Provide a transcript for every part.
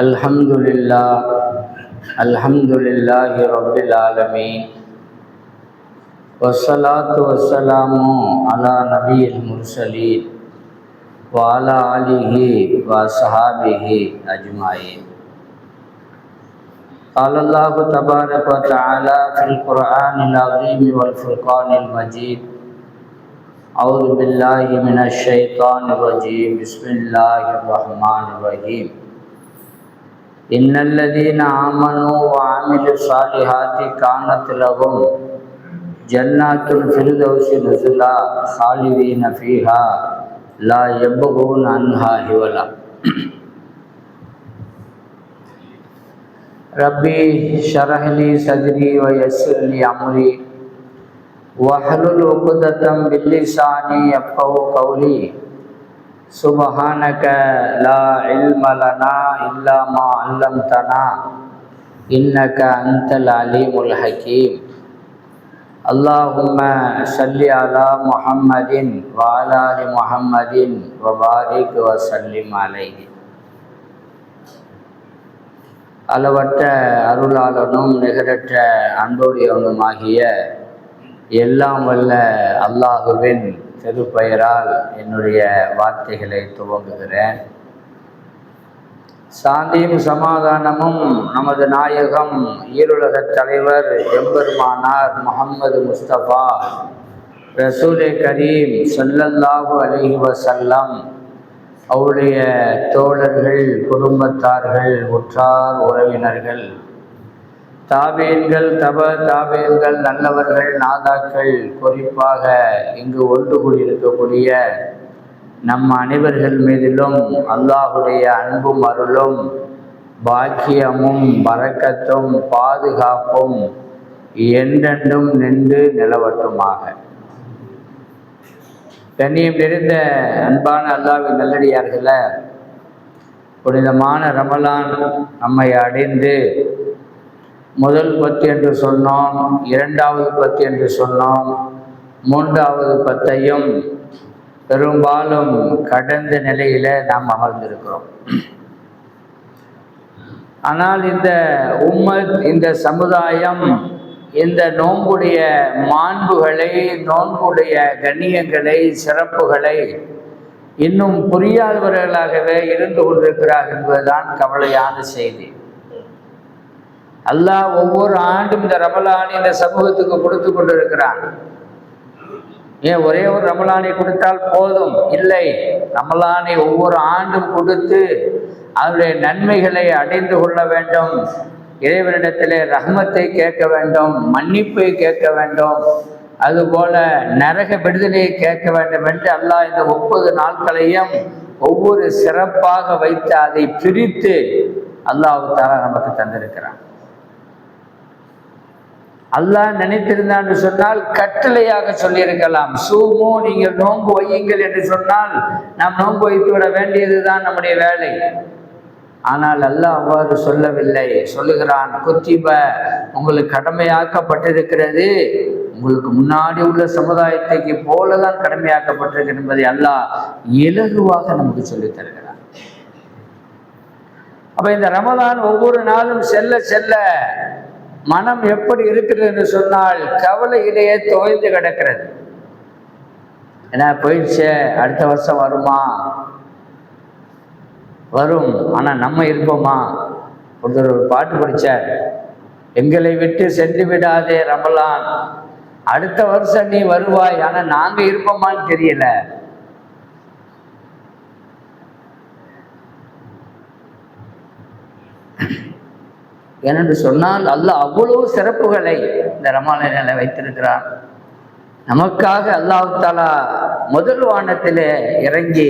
अल्हम्दुलिल्लाह रब्बिल आलमीन वस्सलातु वस्सलामु अला नबिय्यिल मुरसलीन व अला आलिहि व अस्हाबिहि अजमाइन। क़ाल अल्लाहु तबारक व तआला फ़िल क़ुरआनिल अज़ीम वल फ़ुरक़ानिल मजीद। औज़ु बिल्लाहि मिनश शैतानिर रजीम। बिस्मिल्लाहिर रहमानिर रहीम। इन्नल्लज़ीना आमनू व अमिलुस सालिहाति कानत लहुम जन्नातुल फ़िरदौसि नुज़ुला ख़ालिदीन फ़ीहा ला यबग़ून अन्हा हिवला। रब्बी शरह ली सदरी व यस्सिर ली अमरी वहलुल उक़दतम मिन लिसानी यफ़क़हू क़ौली। सुब्हानक ला इल्म लना इल्ला मा अल्लमतना इन्नक अंतल अलीमुल हकीम। अल्लाहुम्मा सल्लि अला मुहम्मदिन व अला आलि मुहम्मदिन व बारिक व सल्लिम अलैहि। அளவற்ற அருளாளனும் நிகரற்ற அன்புடையவனுமாகிய எல்லாம் வல்ல அல்லாஹுவின் திருப்பெயரால் என்னுடைய வார்த்தைகளை துவங்குகிறேன். சாந்தியும் சமாதானமும் நமது நாயகம் ஈருலகத் தலைவர் எம்பெருமானார் முஹம்மது முஸ்தபா ரசூலே கரீம் ஸல்லல்லாஹு அலைஹி வஸல்லம் அவருடைய தோழர்கள், குடும்பத்தார்கள், உற்றார் உறவினர்கள், தாபீன்கள், தாபீன்கள், நல்லவர்கள், நாதாக்கள், குறிப்பாக இங்கு ஒன்று கூடியிருக்கக்கூடிய நம் அனைவர்கள் மீதிலும் அல்லாஹுடைய அன்பும் அருளும் பாக்கியமும் பரக்கத்தும் பாதுகாப்பும் என்றென்றும் நின்று நிலவட்டுமாக. கண்ணியம் நிறைந்த அன்பான அல்லாஹ்வின் நல்லடியார்களே, புனிதமான ரமலான் நம்மை அடைந்து முதல் 10 என்று சொன்னோம், இரண்டாவது 10 என்று சொன்னோம், மூன்றாவது 10ஐயும் பெரும்பாலும் கடந்த நிலையில நாம் அமர்ந்திருக்கிறோம். ஆனால் இந்த உம்மத், இந்த சமுதாயம் இந்த நோன்புடைய மாண்புகளை, நோன்புடைய கண்ணியங்களை, சிறப்புகளை இன்னும் புரியாதவர்களாகவே இருந்து கொண்டிருக்கிறார் என்பதுதான் கவலையான செய்தி. அல்லாஹ் ஒவ்வொரு ஆண்டும் இந்த ரமலானை இந்த சமூகத்துக்கு கொடுத்து கொண்டிருக்கிறான். ஏன் ஒரே ஒரு ரமலானை கொடுத்தால் போதும்? இல்லை, ரமலானை ஒவ்வொரு ஆண்டும் கொடுத்து அவருடைய நன்மைகளை அடைந்து கொள்ள வேண்டும், இறைவனிடத்திலே ரஹ்மத்தை கேட்க வேண்டும், மன்னிப்பை கேட்க வேண்டும், அதுபோல நரக விடுதலையை கேட்க வேண்டும் என்று அல்லாஹ் இந்த 30 நாட்களையும் ஒவ்வொரு சிறப்பாக வைத்து அதை பிரித்து அல்லாஹ் தஆலா நமக்கு தந்திருக்கிறான். அல்லாஹ் நினைத்திருந்தான் என்று சொன்னால் கட்டளையாக சொல்லியிருக்கலாம். சூமோ, நீங்கள் நோன்பு வையுங்கள் என்று சொன்னால் நாம் நோன்பு வைத்து விட வேண்டியதுதான் நம்முடைய வேலை. ஆனால் அல்லாஹ் அவ்வாறு சொல்லவில்லை. சொல்லுகிறான், குத்திப, உங்களுக்கு கடமையாக்கப்பட்டிருக்கிறது, உங்களுக்கு முன்னாடி உள்ள சமுதாயத்தைக்கு போலதான் கடமையாக்கப்பட்டிருக்கிறது என்பதை அல்லாஹ் இலகுவாக நமக்கு சொல்லித் தருகிறான். அப்ப இந்த ரமலான் ஒவ்வொரு நாளும் செல்ல செல்ல மனம் எப்படி இருக்கிறது என்று சொன்னால் கவலையிலேயே தோய்ந்து கிடக்கிறது. ஏன்னா போயிடுச்சே, அடுத்த வருஷம் வருமா? வரும், ஆனால் நம்ம இருப்போமா? ஒருத்தர் ஒரு பாட்டு படித்தார், எங்களை விட்டு சென்று விடாதே ரமலான், அடுத்த வருஷம் நீ வருவாய், ஆனால் நாங்கள் இருப்போமான்னு தெரியல. ஏனென்று சொன்னால் அல்லாஹ் அவ்வளவு சிறப்புகளை இந்த ரமலானில் வைத்திருக்கிறான். நமக்காக அல்லாஹ் தஆலா முதல் வானத்திலே இறங்கி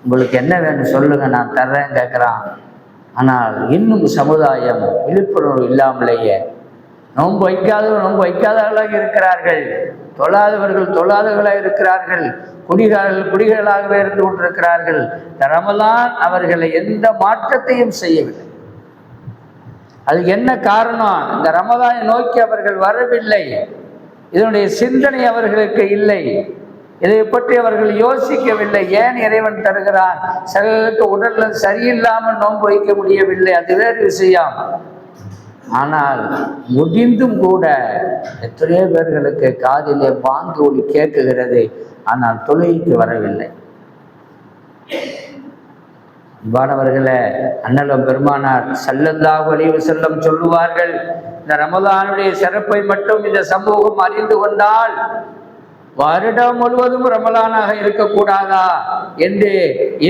உங்களுக்கு என்ன வேணும் சொல்லுங்க, நான் தர்றேன் கேட்குறான். ஆனால் இன்னும் சமுதாயம் விழிப்புணர்வு இல்லாமலேயே நோன்பு வைக்காதவர்களாக இருக்கிறார்கள், தொழாதவர்களாக இருக்கிறார்கள், குடிகளாகவே இருந்து கொண்டிருக்கிறார்கள். ரமலான் அவர்களை எந்த மாற்றத்தையும் செய்யவில்லை. அதுக்கு என்ன காரணம்? இந்த ரமலானை நோக்கி அவர்கள் வரவில்லை, இதனுடைய சிந்தனை அவர்களுக்கு இல்லை, இதை பற்றி அவர்கள் யோசிக்கவில்லை. ஏன் இறைவன் தருகிறான்? சிலருக்கு உடல்ல சரியில்லாமல் நோன்பு வைக்க முடியவில்லை, அது வேறு விஷயம். ஆனால் முடிந்தும் கூட எத்தனையோ பேர்களுக்கு காதிலே பாங்கு ஒலி கேட்குகிறது, ஆனால் தொழுகைக்கு வரவில்லை. அன்பானவர்களே, அண்ணலும் பெருமானார் ஸல்லல்லாஹு அலைஹி வஸல்லம் சொல்லுவார்கள், இந்த ரமலானுடைய சிறப்பை மட்டும் இந்த சமூகம் அறிந்து கொண்டால் வருடம் முழுவதும் ரமலானாக இருக்கக்கூடாதா என்று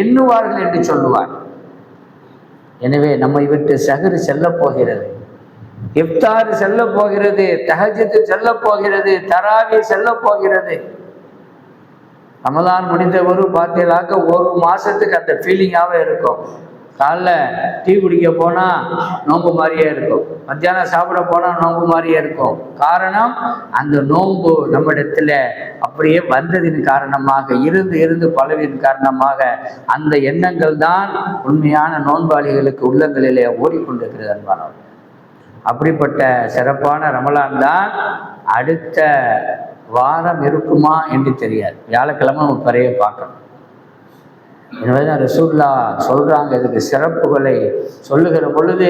எண்ணுவார்கள் என்று சொல்லுவார். எனவே நம்மை விட்டு சஹர் செல்ல போகிறது, இஃப்தார் செல்ல போகிறது, தஹஜ்ஜுத் செல்ல போகிறது, தராவி செல்ல போகிறது. ரமலான் முடிந்த ஒரு பார்த்தீங்களாக்க ஒரு மாசத்துக்கு அந்த ஃபீலிங்காகவே இருக்கும். காலைல டீ குடிக்க போனால் நோன்பு மாதிரியே இருக்கும், மத்தியானம் சாப்பிட போனால் நோன்பு மாதிரியே இருக்கும். காரணம், அந்த நோன்பு நம்மிடத்துல அப்படியே வந்ததின் காரணமாக, இருந்து பழவின் காரணமாக அந்த எண்ணங்கள் தான் உண்மையான நோன்பாளிகளுக்கு உள்ளங்களிலே ஓடிக்கொண்டிருக்கிறது. அன்பானவர், அப்படிப்பட்ட சிறப்பான ரமலான் தான் அடுத்த வாரம் இருக்குமா என்று தெரியாது. வியாழக்கிழமை நம்ம பிறைய பார்க்கணும். எனவேதான் ரசூல்லா சொல்றாங்க, இதுக்கு சிறப்புகளை சொல்லுகிற பொழுது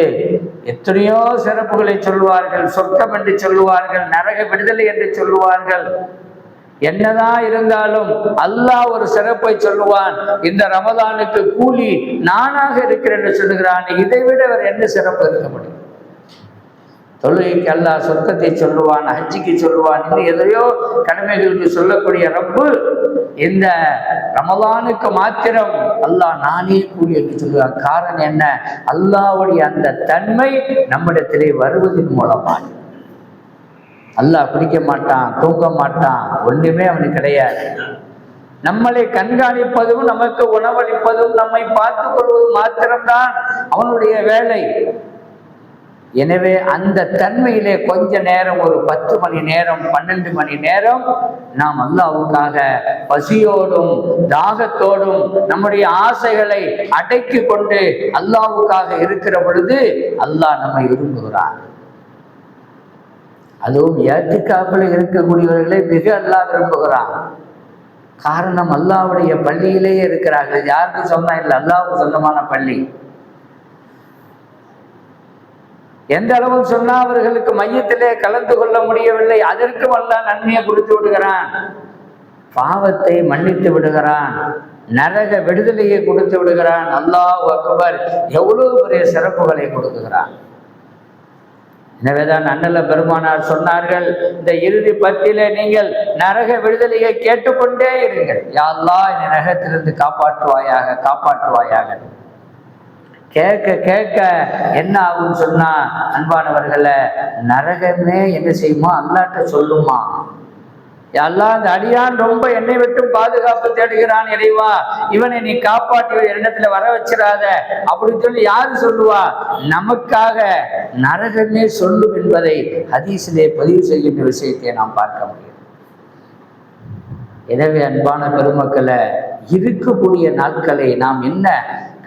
எத்தனையோ சிறப்புகளை சொல்லுவார்கள். சொர்க்கம் என்று சொல்லுவார்கள், நரக விடுதலை என்று சொல்லுவார்கள். என்னதான் இருந்தாலும் அல்லாஹ் ஒரு சிறப்பை சொல்லுவான், இந்த ரமலானுக்கு கூலி நானாக இருக்கிறேன் என்று சொல்லுகிறான். இதை விட வேறு என்ன சிறப்பு இருக்க முடியும்? தொழுகைக்கு அல்லாஹ் சொர்க்கத்தை சொல்லுவான், ஹஜ்ஜிக்கு சொல்லுவான், இன்னும் எதையோ கடமைகளுக்கு சொல்லக்கூடிய ரப்பு இந்த ரமலானுக்கு மாத்திரம் அல்லாஹ் நானே கூலி என்று சொல்லுவான். காரணம் என்ன? அல்லாஹ்வுடைய அந்த தன்மை நம்மிடத்திலே வருவதன் மூலமாக. அல்லாஹ் குடிக்க மாட்டான், தூங்க மாட்டான், ஒன்றுமே அவனுக்கு கிடையாது. நம்மளை கண்காணிப்பதும் நமக்கு உணவளிப்பதும் நம்மை பார்த்து கொள்வதும் மாத்திரம்தான் அவனுடைய வேலை. எனவே அந்த தன்மையிலே கொஞ்ச நேரம், ஒரு 10 மணி நேரம் 12 மணி நேரம் நாம் அல்லாஹ்வுக்காக பசியோடும் தாகத்தோடும் நம்முடைய ஆசைகளை அடக்கி கொண்டு அல்லாஹ்வுக்காக இருக்கிற பொழுது அல்லாஹ் நம்மை விரும்புகிறான். அதுவும் இஅ்திகாஃபில் இருக்கக்கூடியவர்களை மிக அல்லாஹ் விரும்புகிறான். காரணம், அல்லாஹ்வுடைய பள்ளியிலேயே இருக்கிறார்கள். யாருக்கு சொந்தம் இல்லை, அல்லாஹ்வுக்கு சொந்தமான பள்ளி. எந்த அளவு சொன்னா அவர்களுக்கு மையத்திலே கலந்து கொள்ள முடியவில்லை, அதற்கும் அல்லாஹ் நன்மையை கொடுத்து விடுகிறான், பாவத்தை மன்னித்து விடுகிறான், நரக விடுதலையை கொடுத்து விடுகிறான். அல்லாஹ் அக்பர், எவ்வளவு பெரிய சிறப்புகளை கொடுக்குகிறான். எனவேதான் அண்ணல பெருமானார் சொன்னார்கள், இந்த இறுதி பத்திலே நீங்கள் நரக விடுதலையை கேட்டுக்கொண்டே இருங்கள். யா அல்லாஹ், இந்த நரகத்திலிருந்து காப்பாற்றுவாயாக, காப்பாற்றுவாயாக. கேட்க கேட்க என்ன ஆகும்னு சொன்னா, அன்பானவர்களை, நரகமே என்ன செய்யுமா? அல்லாஹ்ட்ட சொல்லுமா, அல்லாஹ் இந்த அடியான் ரொம்ப என்னை விட்டு பாதுகாப்பு தேடுகிறான், இறைவா இவனை நீ காப்பாற்றி இடத்துல வர வச்சிடாத அப்படின்னு சொல்லி யாரு சொல்லுவா? நமக்காக நரகமே சொல்லும் என்பதை ஹதீஸிலே பதிவு செய்கின்ற விஷயத்தை நாம் பார்க்க முடியும். எனவே அன்பான பெருமக்களை, இருக்கக்கூடிய நாட்களை நாம் என்ன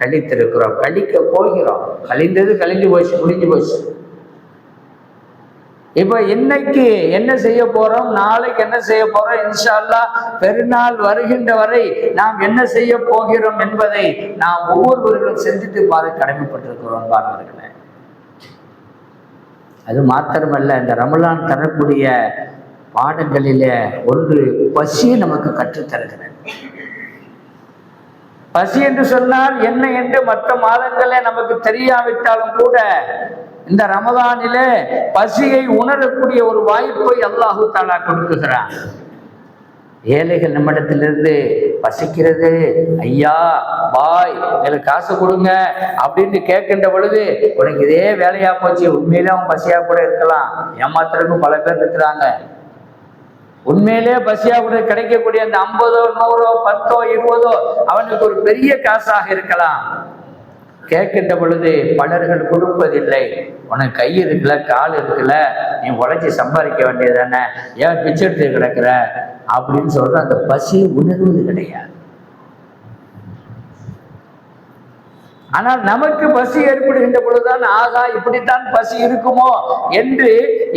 கழித்திருக்கிறோம், கழிக்க போகிறோம். கழிந்தது கழிஞ்சு போச்சு, முடிஞ்சு போச்சு. இப்ப இன்னைக்கு என்ன செய்ய போறோம், நாளைக்கு என்ன செய்ய போறோம், இன்ஷா அல்லாஹ் பெருநாள் வருகின்ற வரை நாம் என்ன செய்ய போகிறோம் என்பதை நாம் ஒவ்வொருவர்களும் சிந்தித்து பார்க்க கடமைப்பட்டிருக்கிறோம் பாருங்களேன். அது மாத்திரமல்ல, இந்த ரமலான் தரக்கூடிய பாடங்களிலே ஒன்று பசியை நமக்கு கற்றுத்தருகிறது. பசி என்று சொன்னால் என்ன என்று மற்ற மாதங்களே நமக்கு தெரியாவிட்டாலும் கூட இந்த ரமலானிலே பசியை உணரக்கூடிய ஒரு வாய்ப்பை அல்லாஹு தஆலா கொடுக்குகிறான். ஏழைகள் நம்மிடத்திலிருந்து பசிக்கிறது, ஐயா பாய் எனக்கு காசு கொடுங்க அப்படின்னு கேட்கின்ற பொழுது, உனக்கு இதே வேலையா போச்சு, உண்மையிலே அவன் பசியா கூட இருக்கலாம், ஏமாத்துறதுக்கும் பல பேர் இருக்கிறாங்க. உண்மையிலே பசியா கூட கிடைக்கக்கூடிய அந்த 50, 100, 10, 20 அவனுக்கு ஒரு பெரிய காசாக இருக்கலாம். கேட்கின்ற பொழுது பலர்கள் கொடுப்பதில்லை. உனக்கு கை இருக்குல்ல, கால் இருக்குல்ல, நீ உழைச்சி சம்பாதிக்க வேண்டியதானே, ஏன் பிச்சை எடுத்து கிடக்குற அப்படின்னு சொல்ற அந்த பசி உணர்வது கிடையாது. ஆனால் நமக்கு பசி ஏற்படுகின்ற பொழுதுதான், ஆகா இப்படித்தான் பசி இருக்குமோ என்று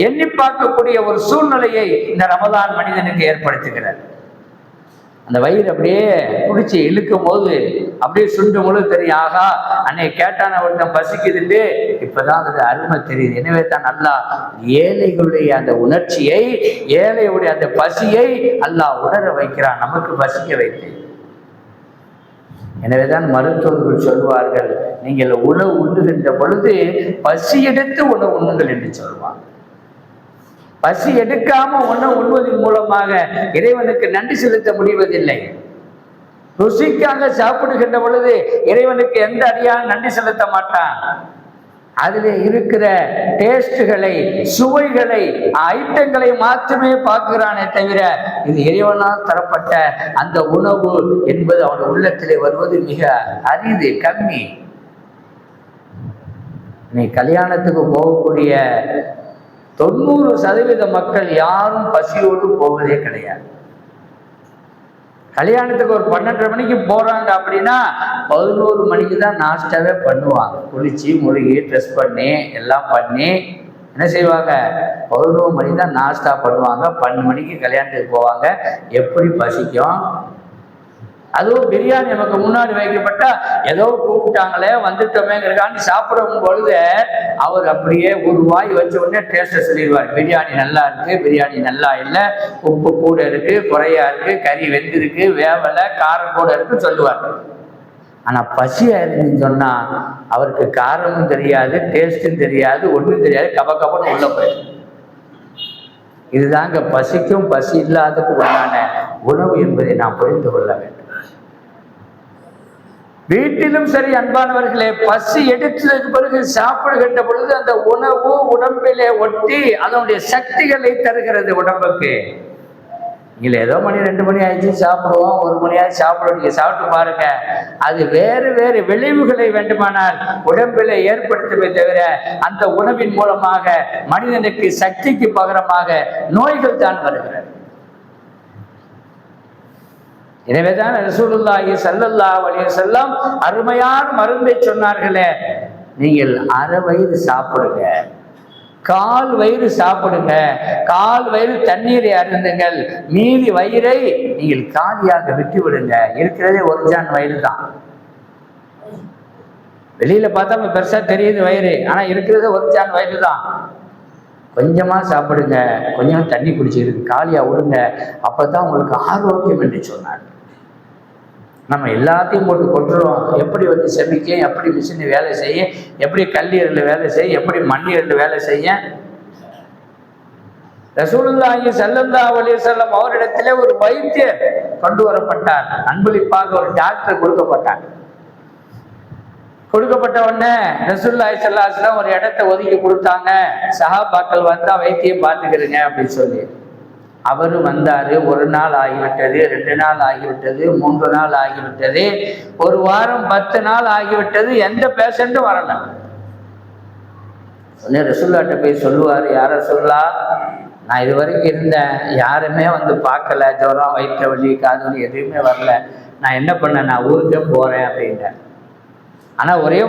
எண்ணி பார்க்கக்கூடிய ஒரு சூழ்நிலையை இந்த ரமலான் மனிதனுக்கு ஏற்படுத்துகிறது. அந்த வயிறு அப்படியே பிடிச்சி இழுக்கும் போது அப்படியே சுண்டும் பொழுது தெரியும், ஆகா அன்னைக்கு கேட்டான ஒருத்தன் பசிக்குதுட்டு, இப்பதான் அதோட அருமை தெரியுது. எனவே தான் அல்லாஹ் ஏழைகளுடைய அந்த உணர்ச்சியை, ஏழையுடைய அந்த பசியை அல்லாஹ் உணர வைக்கிறான், நமக்கு பசிக்க வைத்து. எனவேதான் மருத்துவர்கள் சொல்வார்கள், நீங்கள் உணவு உண்ணுகின்ற பொழுது பசி எடுத்து உணவு உண்ணுங்கள் என்று சொல்வாங்க. பசி எடுக்காம உணவு உண்ணுவதன் மூலமாக இறைவனுக்கு நன்றி செலுத்த முடிவதில்லை. ருசிக்காக சாப்பிடுகின்ற பொழுது இறைவனுக்கு எந்த அடியாலும் நன்றி செலுத்த மாட்டான். அதில் இருக்கிற டேஸ்டுகளை, சுவைகளை, ஐட்டங்களை மாற்றமே பார்க்கிறானே தவிர இது இறைவனால் தரப்பட்ட அந்த உணவு என்பது அவன் உள்ளத்திலே வருவது மிக அரிது, கம்மி. நீ கல்யாணத்துக்கு போகக்கூடிய 90% மக்கள் யாரும் பசியோடு போவதே கிடையாது. கல்யாணத்துக்கு ஒரு 12:30 மணிக்கு போறாங்க அப்படின்னா 11 மணிக்கு தான் நாஸ்டாவே பண்ணுவாங்க. குளிச்சு முழுகி ட்ரெஸ் பண்ணி எல்லாம் பண்ணி என்ன செய்வாங்க, 11 மணி தான் நாஸ்டா பண்ணுவாங்க. 12 மணிக்கு கல்யாணத்துக்கு போவாங்க. எப்படி பசிக்கும்? அதுவும் பிரியாணி நமக்கு முன்னாடி வைக்கப்பட்டா ஏதோ கூப்பிட்டாங்களே வந்துட்டோமேங்கிறக்காண்டி சாப்பிடும் பொழுது அவர் அப்படியே ஒரு வாய் வச்ச உடனே டேஸ்ட்டை சொல்லிடுவார். பிரியாணி நல்லா இருக்கு, பிரியாணி நல்லா இல்லை, உப்பு கூட இருக்கு, குறையா இருக்கு, கறி வெந்திருக்கு, வேவலை, காரம் கூட இருக்குன்னு சொல்லுவார். ஆனா பசியா இருக்குன்னு சொன்னா அவருக்கு காரமும் தெரியாது, டேஸ்டும் தெரியாது, ஒன்றும் தெரியாது, கபன்னு உள்ள போயிடும். இதுதாங்க பசிக்கும் பசி இல்லாததுக்கு உண்டான உணவு என்பதை நாம் புரிந்து கொள்ள வேண்டும். வீட்டிலும் சரி அன்பானவர்களே, பசி எடுத்ததுக்கு பிறகு சாப்பிடுகின்ற பொழுது அந்த உணவு உடம்பிலே ஒட்டி அதனுடைய சக்திகளை தருகிறது உடம்புக்கு. இல்லை ஏதோ மணி 2 மணி ஆயிடுச்சு சாப்பிடுவோம், 1 மணி ஆயிடுச்சு சாப்பிடுவோம், நீங்க சாப்பிட்டு பாருங்க, அது வேறு வேறு விளைவுகளை வேண்டுமானால் உடம்பில் ஏற்படுத்துமே தவிர அந்த உணவின் மூலமாக மனிதனுக்கு சக்திக்கு பகரமாக நோய்கள் தான் வருகிறது. எனவேதான் ரசூலுல்லாஹி ஸல்லல்லாஹு அலைஹி வஸல்லம் அருமையான மருந்தை சொன்னார்களே, நீங்கள் அரை வயிறு சாப்பிடுங்க, 1/4 வயிறு சாப்பிடுங்க, 1/4 வயிறு தண்ணீரை அருந்துங்கள், மீதி வயிறை நீங்கள் காலியாக விட்டு விடுங்க. இருக்கிறதே ஒரு ஜான் வயிறு தான். வெளியில பார்த்தா பெருசா தெரியுது வயிறு, ஆனா இருக்கிறதே ஒரு ஜான் வயிறு தான். கொஞ்சமா சாப்பிடுங்க, கொஞ்சம் தண்ணி குடிச்சிருக்கு, காலியா விடுங்க, அப்பதான் உங்களுக்கு ஆரோக்கியம் என்று சொன்னார். நம்ம எல்லாத்தையும் போட்டு கொட்டுறோம். எப்படி செமிக்க, எப்படி மிஷின் வேலை செய்ய, எப்படி கல்லீரல் வேலை செய்ய, எப்படி மண்ணீரல் வேலை செய்ய. ரசூலுல்லாஹி ஸல்லல்லாஹு அலைஹி வஸல்லம் அவரிடத்திலே ஒரு வைத்தியர் கொண்டு வரப்பட்டார். அன்பளிப்பாக ஒரு டாக்டர் கொடுக்கப்பட்டார். கொடுக்கப்பட்ட உடனே ரசூலுல்லாஹி ஸல்லல்லாஹு அலைஹி வஸல்லம் ஒரு இடத்தை ஒதுக்கி கொடுத்தாங்க. சஹாபாக்கள் வந்தா வைத்தியம் பார்த்துக்கிறீங்க அப்படின்னு சொல்லி. அவரும் வந்தாரு. 1 நாள் ஆகிவிட்டது, 2 நாள் ஆகிவிட்டது, 3 நாள் ஆகிவிட்டது, 1 வாரம் 10 நாள் ஆகிவிட்டது, எந்த பேஷண்ட்டும் வரல. உடனே ரசூலுல்லாஹ்ட்ட போய் சொல்லுவார், யார சொல்லா, நான் இது வரைக்கும் இருந்தேன், யாருமே பார்க்கல, ஜுரம், வயிற்று வலி, காது வலி எதுவுமே வரல, நான் என்ன பண்ணேன், நான் ஊருக்கே போறேன் அப்படின்ட்டேன். ஆனா ஒரே